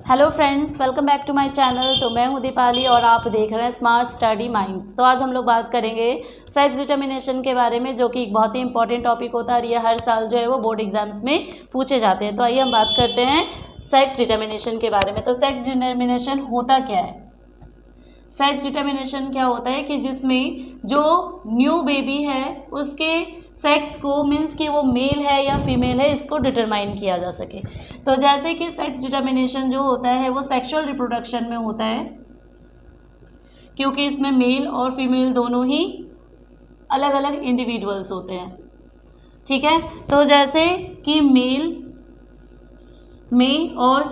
Hello friends, welcome back to my channel. तो मैं हूं दीपाली और आप देख रहे हैं स्मार्ट स्टडी माइंड्स। तो आज हम लोग बात करेंगे सेक्स डिटर्मिनेशन के बारे में, जो कि एक बहुत ही इंपॉर्टेंट टॉपिक होता है और ये हर साल जो है वो बोर्ड एग्जाम्स में पूछे जाते हैं। तो आइए हम बात करते हैं सेक्स डिटर्मिनेशन के बारे में। तो सेक्स डिटर्मिनेशन होता क्या है? सेक्स डिटर्मिनेशन क्या होता है कि जिसमें जो न्यू बेबी है उसके सेक्स को, मीन्स कि वो मेल है या फीमेल है, इसको डिटरमाइन किया जा सके। तो जैसे कि सेक्स डिटर्मिनेशन जो होता है वो सेक्सुअल रिप्रोडक्शन में होता है, क्योंकि इसमें मेल और फीमेल दोनों ही अलग अलग इंडिविजुअल्स होते हैं। ठीक है, तो जैसे कि मेल में और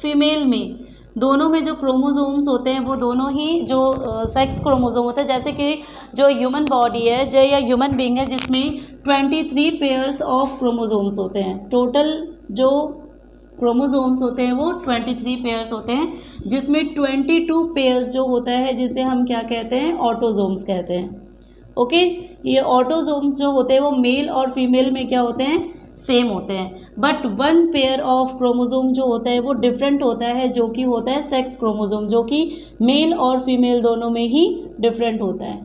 फीमेल में दोनों में जो क्रोमोसोम्स होते हैं वो दोनों ही जो सेक्स क्रोमोसोम होते हैं, जैसे कि जो ह्यूमन बॉडी है जो या ह्यूमन बीइंग है जिसमें 23 पेयर्स ऑफ क्रोमोसोम्स होते हैं। टोटल जो क्रोमोसोम्स होते हैं वो 23 पेयर्स होते हैं, जिसमें 22 पेयर्स जो होता है जिसे हम क्या कहते हैं, ऑटोसोम्स कहते हैं। ओके, ये ऑटोसोम्स जो होते हैं वो मेल और फीमेल में क्या होते हैं, सेम होते हैं। But one pair of chromosome जो होता है वो डिफरेंट होता है, जो कि होता है सेक्स क्रोमोसोम, जो कि मेल और फीमेल दोनों में ही डिफरेंट होता है।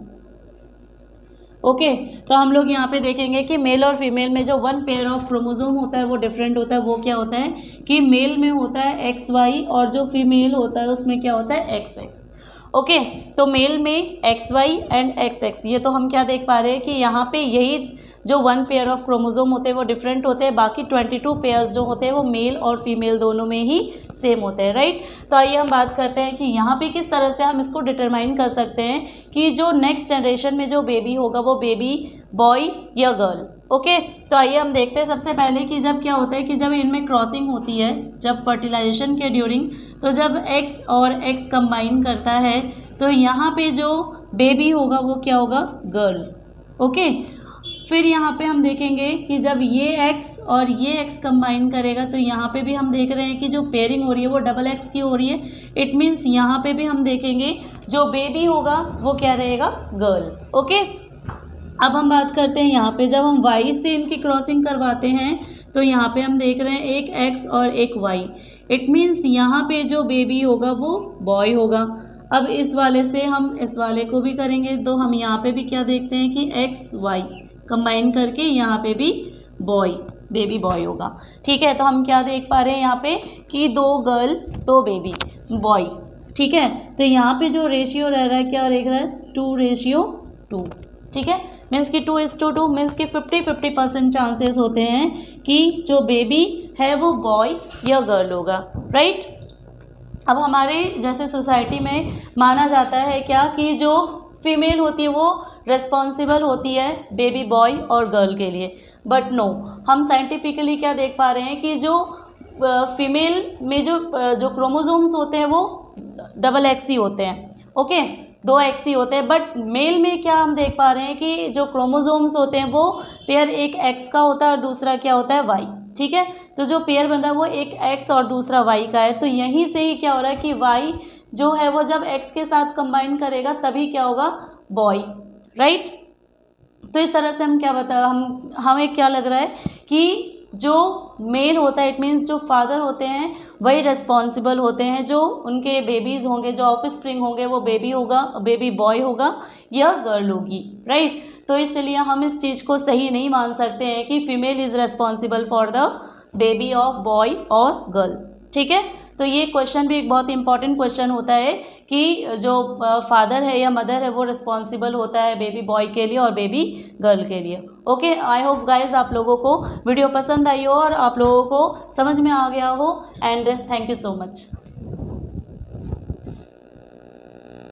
ओके, तो हम लोग यहाँ पे देखेंगे कि मेल और फीमेल में जो वन पेयर ऑफ क्रोमोसोम होता है वो डिफरेंट होता है। वो क्या होता है कि मेल में होता है XY और जो फीमेल होता है उसमें क्या होता है XX। ओके, तो मेल में XY एंड XX, ये तो हम क्या देख पा रहे हैं कि यहाँ पे यही जो वन पेयर ऑफ क्रोमोसोम होते हैं वो डिफरेंट होते हैं, बाकी 22 पेयर्स जो होते हैं वो मेल और फीमेल दोनों में ही सेम होते हैं। राइट, तो आइए हम बात करते हैं कि यहाँ पे किस तरह से हम इसको डिटरमाइन कर सकते हैं कि जो नेक्स्ट जनरेशन में जो बेबी होगा वो बेबी बॉय या गर्ल। ओके, तो आइए हम देखते हैं सबसे पहले कि जब क्या होता है कि जब इनमें क्रॉसिंग होती है, जब फर्टिलाइजेशन के ड्यूरिंग, तो जब X और X कंबाइन करता है तो यहाँ पे जो बेबी होगा वो क्या होगा, गर्ल। ओके, फिर यहाँ पे हम देखेंगे कि जब ये X और ये X कंबाइन करेगा तो यहाँ पे भी हम देख रहे हैं कि जो पेयरिंग हो रही है वो डबल X की हो रही है। इट मीन्स यहाँ पे भी हम देखेंगे जो बेबी होगा वो क्या रहेगा, गर्ल। ओके, अब हम बात करते हैं यहाँ पे जब हम Y से इनकी क्रॉसिंग करवाते हैं तो यहाँ पे हम देख रहे हैं एक X और एक Y। इट मीन्स यहाँ पे जो बेबी होगा वो बॉय होगा। अब इस वाले से हम इस वाले को भी करेंगे तो हम यहाँ पे भी क्या देखते हैं कि XY कंबाइन करके यहाँ पे भी बॉय, बेबी बॉय होगा। ठीक है, तो हम क्या देख पा रहे हैं यहाँ पे कि 2 गर्ल 2 बेबी बॉय। ठीक है, तो यहाँ पे जो रेशियो रह रहा है क्या रह रहा है, 2:2। ठीक है, मीन्स कि 2:2 मीन्स कि 50-50% चांसेस होते हैं कि जो बेबी है वो बॉय या गर्ल होगा। राइट, अब हमारे जैसे सोसाइटी में माना जाता है क्या कि जो फीमेल होती है वो रिस्पॉन्सिबल होती है बेबी बॉय और गर्ल के लिए, बट नो, हम साइंटिफिकली क्या देख पा रहे हैं कि जो फीमेल में जो क्रोमोसोम्स होते हैं वो डबल X ही होते हैं। ओके, 2 X ही होते हैं, बट मेल में क्या हम देख पा रहे हैं कि जो क्रोमोसोम्स होते हैं वो पेयर एक X का होता है और दूसरा क्या होता है, Y। ठीक है, तो जो पेयर बन रहा है वो एक X और दूसरा Y का है। तो यहीं से ही क्या हो रहा है कि Y जो है वो जब X के साथ कंबाइन करेगा तभी क्या होगा, बॉय। राइट, तो इस तरह से हम क्या हमें क्या लग रहा है कि जो मेल होता है, इट मीन्स जो फादर होते हैं वही रिस्पॉन्सिबल होते हैं, जो उनके बेबीज़ होंगे, जो ऑफस्प्रिंग होंगे वो बेबी होगा, बेबी बॉय होगा या गर्ल होगी। राइट, तो इसलिए हम इस चीज़ को सही नहीं मान सकते हैं कि female is responsible for the baby of boy और गर्ल। ठीक है, तो ये क्वेश्चन भी एक बहुत इंपॉर्टेंट क्वेश्चन होता है कि जो फादर है या मदर है वो रिस्पॉन्सिबल होता है बेबी बॉय के लिए और बेबी गर्ल के लिए। ओके, आई होप गाइज आप लोगों को वीडियो पसंद आई हो और आप लोगों को समझ में आ गया हो, and thank you so much.